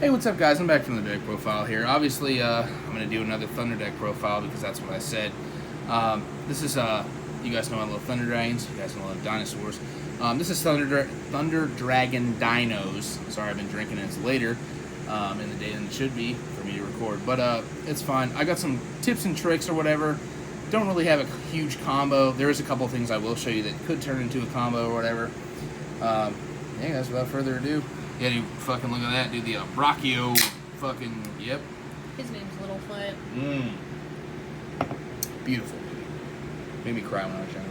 Hey, what's up, guys? I'm back from the deck profile here. Obviously, I'm going to do another Thunder deck profile because that's what I said. This is, you guys know I love Thunder Dragons. You guys know I love dinosaurs. This is Thunder Dragon Dinos. Sorry, I've been drinking and it's later in the day than it should be for me to record. But it's fine. I got some tips and tricks or whatever. Don't really have a huge combo. There is a couple things I will show you that could turn into a combo or whatever. Yeah, guys, without further ado. Yeah, dude, fucking look at that, dude. The Brachio fucking, yep. His name's Littlefoot. Beautiful. Made me cry when I was young.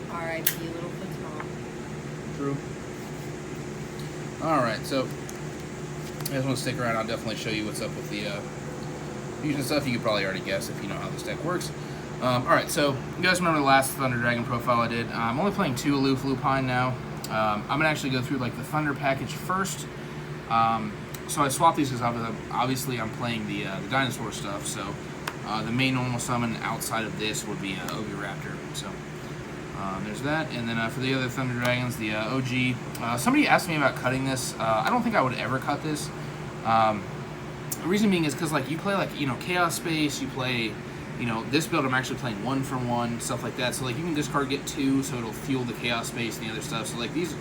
R.I.P. Littlefoot's mom. True. Alright, so, you guys want to stick around, I'll definitely show you what's up with the fusion stuff. You could probably already guess if you know how this deck works. Alright, so, you guys remember the last Thunder Dragon profile I did? I'm only playing 2 Aloof Lupine now. I'm going to actually go through like the Thunder package first. So I swapped these because obviously I'm playing the dinosaur stuff. So the main normal summon outside of this would be Oviraptor. So there's that. And then for the other Thunder Dragons, the OG. Somebody asked me about cutting this. I don't think I would ever cut this. The reason being is because like you play like Chaos Space, you play. This build I'm actually playing 1-for-1, stuff like that. So like you can discard get 2, so it'll fuel the Chaos Space and the other stuff. So like this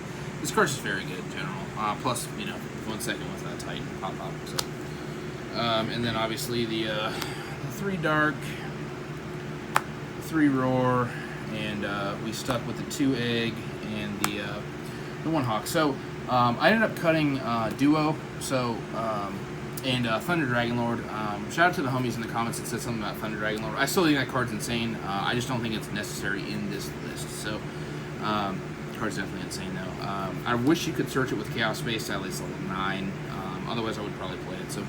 card's just very good in general. Plus 1 second with Titan pop. So and then obviously the 3 Dark, 3 Roar, and we stuck with the 2 Egg and the 1 Hawk. So I ended up cutting Duo. So and Thunder Dragon Lord. Shout out to the homies in the comments that said something about Thunder Dragon Lord. I still think that card's insane. I just don't think it's necessary in this list. So, card's definitely insane though. I wish you could search it with Chaos Space. Sadly, it's level 9. Otherwise, I would probably play it. So,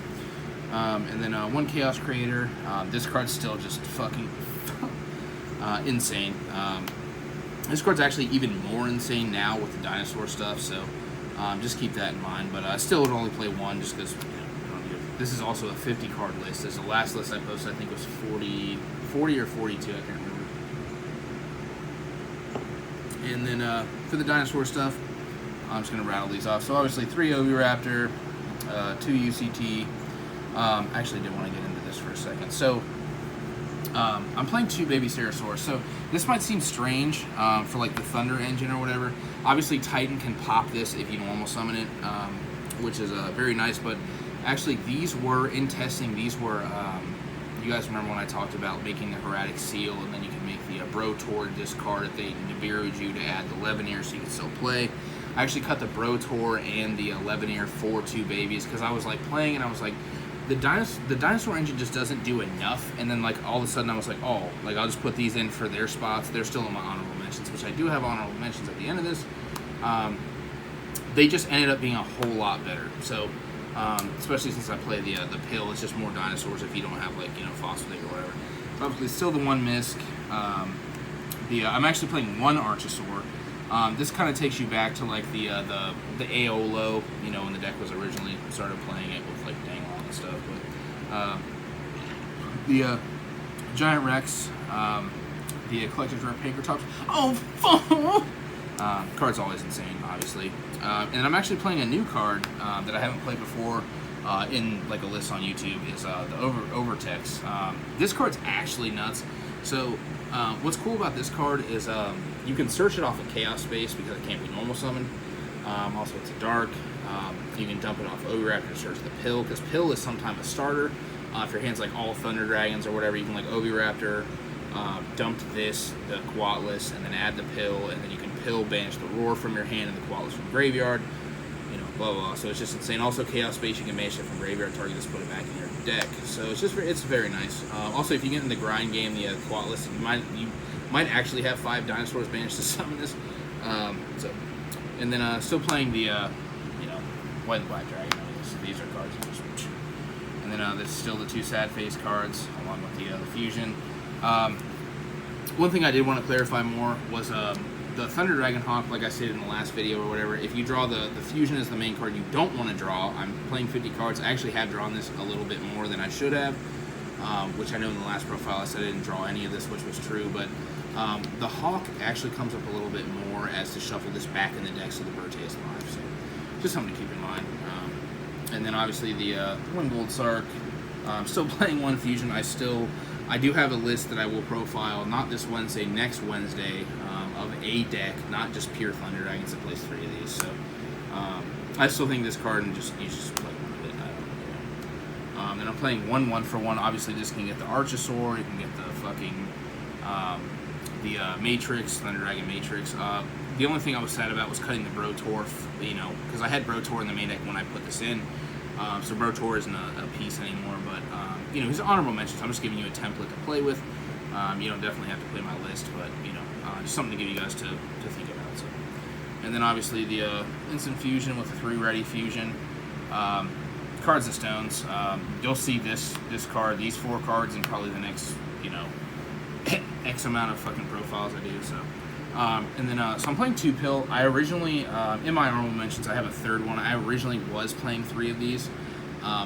and then 1 Chaos Creator. This card's still just fucking insane. This card's actually even more insane now with the dinosaur stuff. So, just keep that in mind. But I still would only play 1 just because. This is also a 50 card list. This is the last list I posted, I think was 40 or 42, I can't remember. And then for the dinosaur stuff, I'm just going to rattle these off. So obviously 3 Oviraptor, 2 UCT. Actually, I did want to get into this for a second. So I'm playing 2 Baby Stegosaurus. So this might seem strange for like the Thunder Engine or whatever. Obviously Titan can pop this if you normal summon it, which is very nice, but actually, these were, in testing, these were, you guys remember when I talked about making the Heretic Seal, and then you can make the Bro Tor discard if they Nibiru'd you to add the Levineer so you can still play. I actually cut the Bro Tor and the Levineer for 2 babies, because I was like playing, and I was like, the Dinosaur Engine just doesn't do enough, and then like all of a sudden I was like, oh, like I'll just put these in for their spots. They're still in my honorable mentions, which I do have honorable mentions at the end of this. They just ended up being a whole lot better. So, especially since I play the pill, it's just more dinosaurs if you don't have like Fossil Dig or whatever. Obviously, still the 1 Misk. I'm actually playing 1 Archosaur. This kind of takes you back to like the Aolo, when the deck was originally started playing it with like Danglong and stuff. But the Giant Rex, the Collector's Rare Pankratops. Oh, fuck! Card's always insane, obviously. And I'm actually playing a new card that I haven't played before in like a list on YouTube. Is the Overtex. This card's actually nuts. So what's cool about this card is you can search it off of Chaos Space because it can't be normal summon. Also, it's a dark. You can dump it off Oviraptor to search the pill, because pill is sometimes a starter. If your hand's like all Thunder Dragons or whatever, you can like Oviraptor. Dump this, the Quatless, and then add the pill, and then you can pill banish the Roar from your hand and the Quatless from graveyard, blah blah blah. So it's just insane. Also Chaos Space, you can banish it from graveyard, target this, put it back in your deck. So it's very nice. Also, if you get in the grind game, the Quatless, you might actually have 5 dinosaurs banished to summon this. And then still playing the White and Black Dragon. These are cards. And then there's still the 2 Sad Face cards along with the Fusion. One thing I did want to clarify more was the Thunder Dragon Hawk, like I said in the last video or whatever. If you draw the Fusion as the main card you don't want to draw, I'm playing 50 cards. I actually have drawn this a little bit more than I should have, which I know in the last profile I said I didn't draw any of this, which was true, but the Hawk actually comes up a little bit more as to shuffle this back in the deck so the Verte is alive. So just something to keep in mind. And then obviously the one Gold Sark. I'm still playing one Fusion. I do have a list that I will profile, not this Wednesday, next Wednesday, of a deck, not just pure Thunder Dragons that plays 3 of these. So I still think this card, and you just play one of it. I don't know. And I'm playing one 1-for-1. Obviously, this can get the Archosaur, you can get the fucking Matrix, Thunder Dragon Matrix. The only thing I was sad about was cutting the Brotor, because I had Brotor in the main deck when I put this in. So Brotor isn't a piece anymore, but he's an honorable mention. So I'm just giving you a template to play with. You don't definitely have to play my list, but just something to give you guys to think about. So, and then obviously the instant fusion with the 3 ready fusion. Cards and stones. You'll see this card, these 4 cards, in probably the next X amount of fucking profiles I do. So. And then, so I'm playing 2 pill. I originally, in my honorable mentions, I have a 3rd one. I originally was playing 3 of these.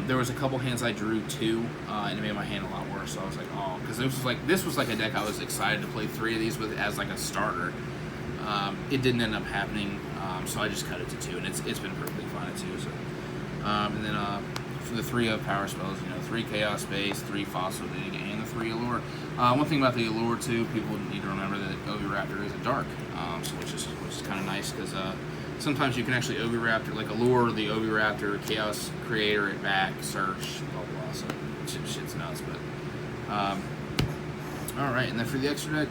There was a couple hands I drew 2, and it made my hand a lot worse. So I was like, oh, because this was like a deck I was excited to play 3 of these with as like a starter. It didn't end up happening, so I just cut it to 2, and it's been perfectly fine at 2. So, and then for the 3 of power spells, 3 Chaos Space, 3 Fossil Dig, and the 3 Allure. One thing about the Allure too, people need to remember that Oviraptor is a dark, which is kind of nice, because sometimes you can actually Oviraptor, like Allure, the Oviraptor, Chaos Creator it back, search, blah blah. So shit's nuts. But all right, and then for the extra deck,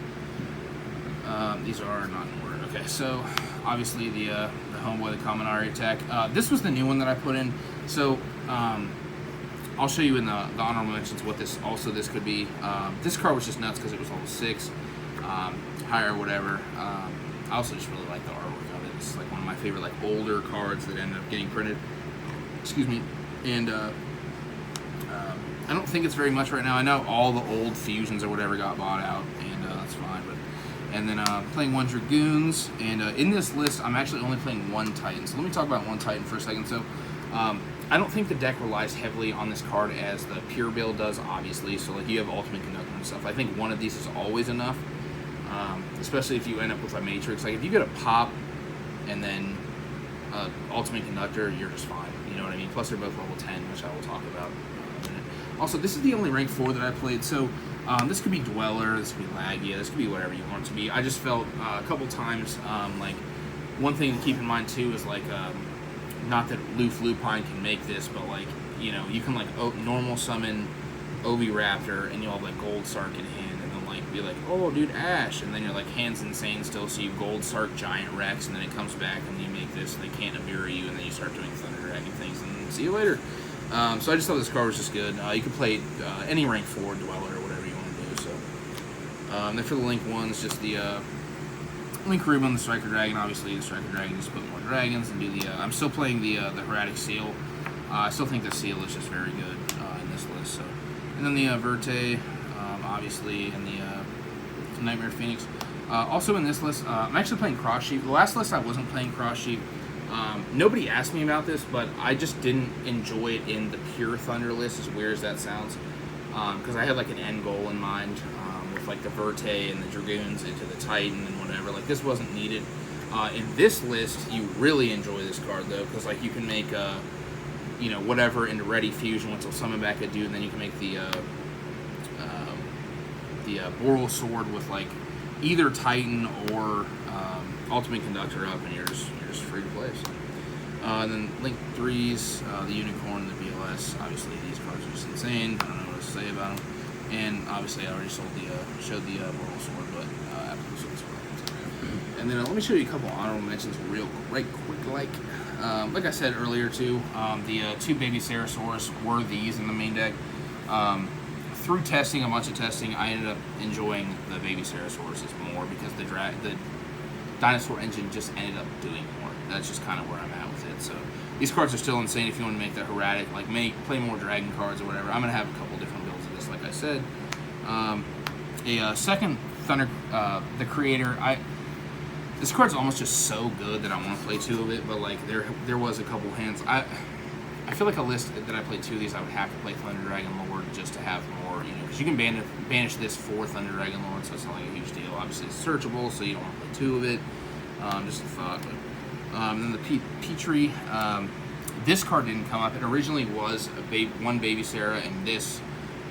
these are not in order. Okay, so obviously the Homeboy, the Kaminari attack. This was the new one that I put in. So I'll show you in the honorable mentions what this could be. This card was just nuts because it was level 6, higher, whatever. I also just really like the artwork of it. It's like one of my favorite older cards that ended up getting printed. Excuse me. And I don't think it's very much right now. I know all the old fusions or whatever got bought out, and that's fine. And then playing 1 Dragoons, and in this list I'm actually only playing 1 Titan. So let me talk about 1 Titan for a second. So I don't think the deck relies heavily on this card as the pure build does, obviously. So you have Ultimate Conductor and stuff. I think one of these is always enough, especially if you end up with a Matrix. Like if you get a pop and then Ultimate Conductor, you're just fine. You know what I mean? Plus they're both level 10, which I will talk about in a minute. Also, this is the only rank 4 that I played. So this could be Dweller, this could be Lagia, this could be whatever you want it to be. I just felt a couple times one thing to keep in mind too is not that Lupine can make this, but you can normal summon Oviraptor and you'll have Gold Sark in hand, and then be oh dude, Ash, and then you're hand's insane still, so you Gold Sark Giant Rex, and then it comes back and you make this, and they can't Abura you, and then you start doing Thunder Dragon things, and see you later. So I just thought this card was just good. You can play any rank 4 Dweller or whatever you want to do. So then for the Link ones, just the Link Rubin, the Striker Dragon. Obviously, the Striker Dragon just put more dragons and do the. I'm still playing the Heraldic Seal. I still think the Seal is just very good in this list. So, and then the Verte, obviously, and the Nightmare Phoenix. Also in this list, I'm actually playing Cross Sheep. The last list I wasn't playing Cross Sheep. Nobody asked me about this, but I just didn't enjoy it in the pure Thunder list, as weird as that sounds, because I had an end goal in mind with the Verte and the Dragoons into the Titan and whatever. This wasn't needed. In this list, you really enjoy this card though, because you can make whatever into Ready Fusion, which will summon back a dude, and then you can make the Boral Sword with either Titan or Ultimate Conductor up, and you're just free to play. So. And then Link 3s, the Unicorn, the BLS. Obviously, these cards are just insane. I don't know what to say about them. And obviously, I already showed the Boral Sword, but after this one's fine. And then let me show you a couple honorable mentions right quick. Like I said earlier too, the 2 Baby Ceratosaurus were these in the main deck. Through testing, a bunch of testing, I ended up enjoying the Baby Ceratosaurus more because the Dinosaur Engine just ended up doing more. That's just kind of where I'm at with it. So these cards are still insane if you want to make the Heraldic, play more Dragon cards or whatever. I'm going to have a couple different builds of this, like I said. A second Thunder, the Creator, this card's almost just so good that I want to play 2 of it, but there was a couple hands. I feel like a list that I played 2 of these, I would have to play Thunder Dragon Lord just to have more, because you can banish this for Thunder Dragon Lord, so it's not a huge deal. Obviously, it's searchable, so you don't want to play 2 of it. Just a thought. But then the Petrie, This card didn't come up. It originally was one Baby Sarah, and this,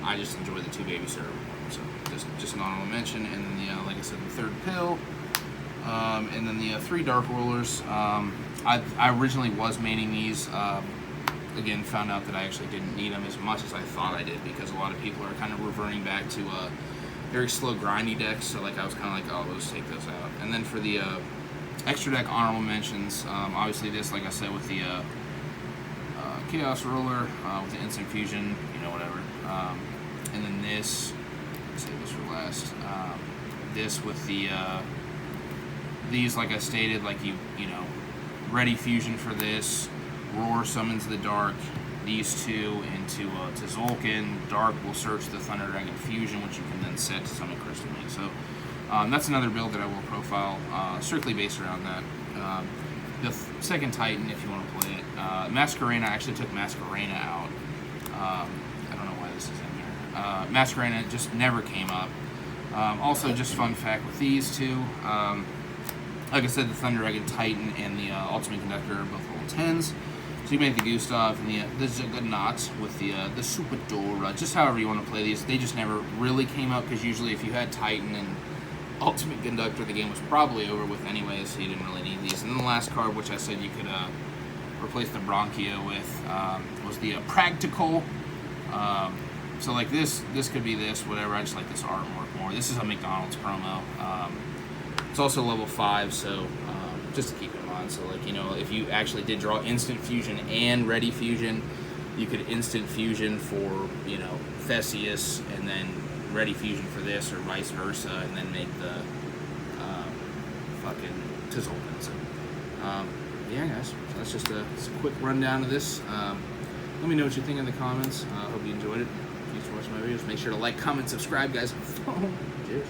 I just enjoy the 2 Baby Sarah more. So just an honorable mention. And then the, like I said, the 3rd pill. And then the 3 Dark Rollers. I originally was maining these. Again, found out that I actually didn't need them as much as I thought I did, because a lot of people are kind of reverting back to very slow, grindy decks. So like I was kind of like, oh, let's take those out. And then for the extra deck honorable mentions, obviously this, like I said, with the Chaos Roller, with the Instant Fusion, you know, whatever. And then this, save this for last. This with the these, like I stated, like you know, Ready Fusion for this, Roar summons the Dark, these 2 into to Zolkin. Dark will search the Thunder Dragon Fusion, which you can then set to summon Crystal Maid. So that's another build that I will profile, strictly based around that. The second Titan, if you want to play it, Masquerena. I actually took Masquerena out. I don't know why this is in there. Masquerena just never came up. Also, just fun fact with these 2. Like I said, the Thunder Dragon Titan and the Ultimate Conductor are both level 10s. So you make the Gustav and the Juggernaut with the Super Dora, just however you want to play these. They just never really came up, because usually if you had Titan and Ultimate Conductor, the game was probably over with anyways, so you didn't really need these. And then the last card, which I said you could replace the Bronchio with, was the Practical. So like this could be this, whatever. I just like this artwork more. This is a McDonald's promo. It's also level 5, so just to keep in mind. So like, you know, if you actually did draw Instant Fusion and Ready Fusion, you could Instant Fusion for, you know, Theseus, and then Ready Fusion for this, or vice versa, and then make the fucking Tzolk'in. So yeah, guys, so that's just a quick rundown of this. Let me know what you think in the comments. I hope you enjoyed it. Thanks for watching my videos. Make sure to like, comment, subscribe, guys. Cheers.